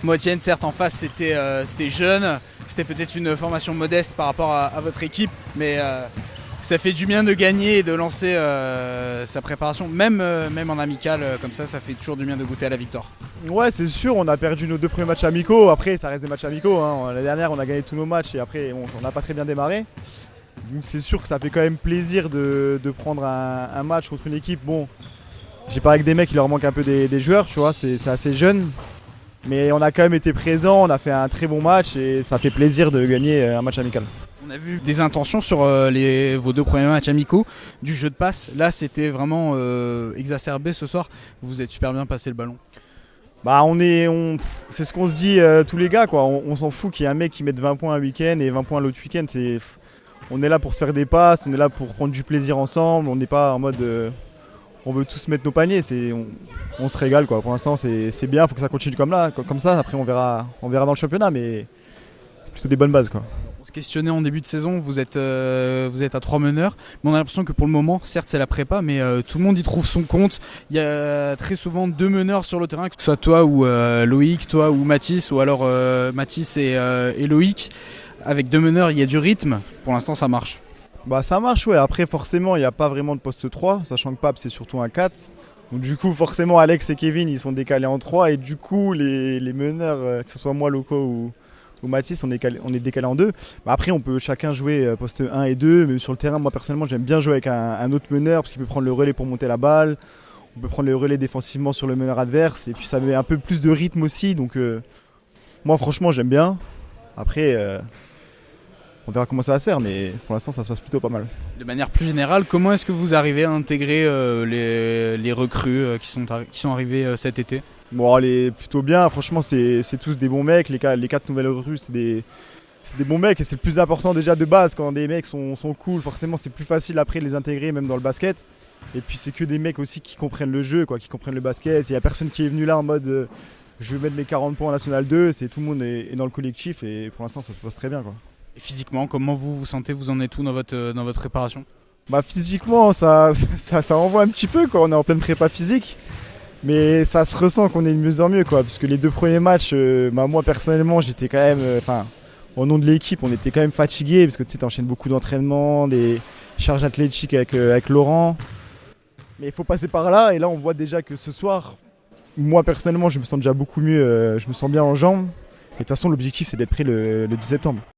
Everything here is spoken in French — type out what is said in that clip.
Moitié, certes, en face, c'était jeune. C'était peut-être une formation modeste par rapport à votre équipe. Mais ça fait du bien de gagner et de lancer sa préparation. Même en amical, comme ça fait toujours du bien de goûter à la victoire. Ouais, c'est sûr, on a perdu nos 2 premiers matchs amicaux. Après, ça reste des matchs amicaux, hein. L'année dernière, on a gagné tous nos matchs et après, on n'a pas très bien démarré. Donc c'est sûr que ça fait quand même plaisir de prendre un match contre une équipe. Bon, j'ai parlé avec des mecs, il leur manque un peu des joueurs, tu vois, c'est assez jeune. Mais on a quand même été présents, on a fait un très bon match et ça fait plaisir de gagner un match amical. On a vu des intentions sur vos 2 premiers matchs amicaux du jeu de passe. Là, c'était vraiment exacerbé ce soir. Vous êtes super bien passé le ballon. Bah c'est ce qu'on se dit tous les gars, quoi. On s'en fout qu'il y ait un mec qui mette 20 points un week-end et 20 points l'autre week-end. On est là pour se faire des passes, on est là pour prendre du plaisir ensemble. On n'est pas en mode on veut tous mettre nos paniers. On se régale, quoi. Pour l'instant c'est bien, il faut que ça continue comme ça. Après on verra dans le championnat, mais c'est plutôt des bonnes bases, quoi. On se questionnait en début de saison, vous êtes à 3 meneurs, mais on a l'impression que pour le moment, certes c'est la prépa, mais tout le monde y trouve son compte. Il y a très souvent 2 meneurs sur le terrain, que ce soit toi ou Loïc, toi ou Mathis, ou alors Mathis et Loïc. Avec 2 meneurs, il y a du rythme, pour l'instant ça marche. Bah ça marche, ouais. Après forcément il n'y a pas vraiment de poste 3, sachant que Pape c'est surtout un 4. Donc du coup forcément Alex et Kevin ils sont décalés en 3 et du coup les meneurs, que ce soit moi, Loco ou Mathis, on est décalé en 2. Bah, après on peut chacun jouer poste 1 et 2, mais sur le terrain moi personnellement j'aime bien jouer avec un autre meneur parce qu'il peut prendre le relais pour monter la balle, on peut prendre le relais défensivement sur le meneur adverse et puis ça met un peu plus de rythme aussi, donc moi franchement j'aime bien. Après on verra comment ça va se faire, mais pour l'instant ça se passe plutôt pas mal. De manière plus générale, comment est-ce que vous arrivez à intégrer les recrues qui sont arrivés cet été ? Bon, elle est plutôt bien, franchement c'est tous des bons mecs, les 4 nouvelles recrues c'est des bons mecs et c'est le plus important déjà de base. Quand des mecs sont cool, forcément c'est plus facile après de les intégrer même dans le basket. Et puis c'est que des mecs aussi qui comprennent le jeu, quoi, qui comprennent le basket. Il n'y a personne qui est venu là en mode je vais mettre mes 40 points en National 2, tout le monde est dans le collectif et pour l'instant ça se passe très bien, quoi. Et physiquement, comment vous vous sentez ? Vous en êtes où dans votre préparation ? Bah physiquement ça envoie un petit peu, quoi. On est en pleine prépa physique. Mais ça se ressent qu'on est de mieux en mieux, quoi, parce que les 2 premiers matchs, moi personnellement j'étais quand même, au nom de l'équipe on était quand même fatigué parce que tu sais t'enchaînes beaucoup d'entraînements, des charges athlétiques avec Laurent. Mais il faut passer par là et là on voit déjà que ce soir, moi personnellement je me sens déjà beaucoup mieux, je me sens bien en jambes. Et de toute façon l'objectif c'est d'être prêt le 10 septembre.